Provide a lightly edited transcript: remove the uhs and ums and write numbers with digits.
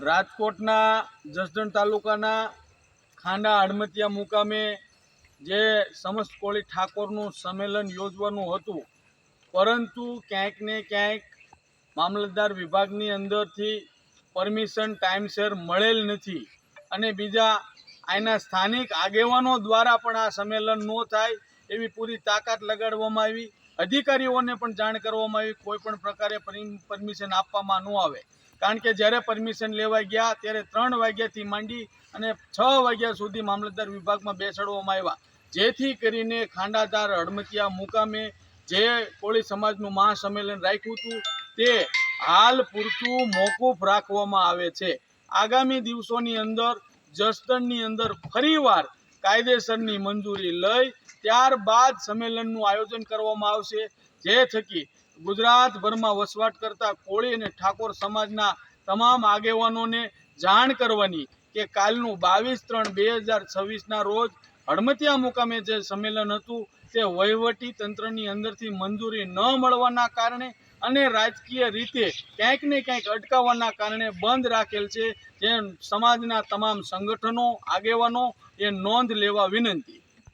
રાજકોટના જસદણ તાલુકાના ખાંડા હડમતિયા મુકામે જે સમસ્ત કોળી ઠાકોરનું સંમેલન યોજવાનું હતું, પરંતુ ક્યાંક ને ક્યાંક મામલતદાર વિભાગની અંદરથી પરમિશન ટાઈમસર મળેલ નથી અને બીજા અહીંના સ્થાનિક આગેવાનો દ્વારા પણ આ સંમેલન ન થાય એવી પૂરી તાકાત લગાડવામાં આવી। અધિકારીઓને પણ જાણ કરવામાં આવી, કોઈ પણ પ્રકારે પરમિશન આપવામાં ન આવે, કારણ કે જ્યારે પરમિશન લેવા ગયા ત્યારે 3 વાગ્યાથી માંડી અને 6 વાગ્યા સુધી મામલતદાર વિભાગમાં બેસાડવામાં આવ્યા, જેથી કરીને ખાંડાધાર હડમતિયા મુકામે જે કોળી સમાજનું મહાસંમેલન રાખ્યું હતું તે હાલ પૂરતું મોકૂફ રાખવામાં આવે છે। આગામી દિવસોની અંદર જસદણની અંદર ફરીવાર કાયદેસરની મંજૂરી લઈ ત્યારબાદ સંમેલનનું આયોજન કરવામાં આવશે, જે થકી ગુજરાતભરમાં વસવાટ કરતા કોળી અને ઠાકોર સમાજના તમામ આગેવાનોને જાણ કરવાની કે કાલનું 22/3/2026ના રોજ હડમતિયા મુકામે જે સંમેલન હતું તે વહીવટી તંત્રની અંદરથી મંજૂરી ન મળવાના કારણે અને રાજકીય રીતે ક્યાંક ને ક્યાંક અટકાવવાના કારણે બંધ રાખેલ છે, જે સમાજના તમામ સંગઠનો આગેવાનો એ નોંધ લેવા વિનંતી।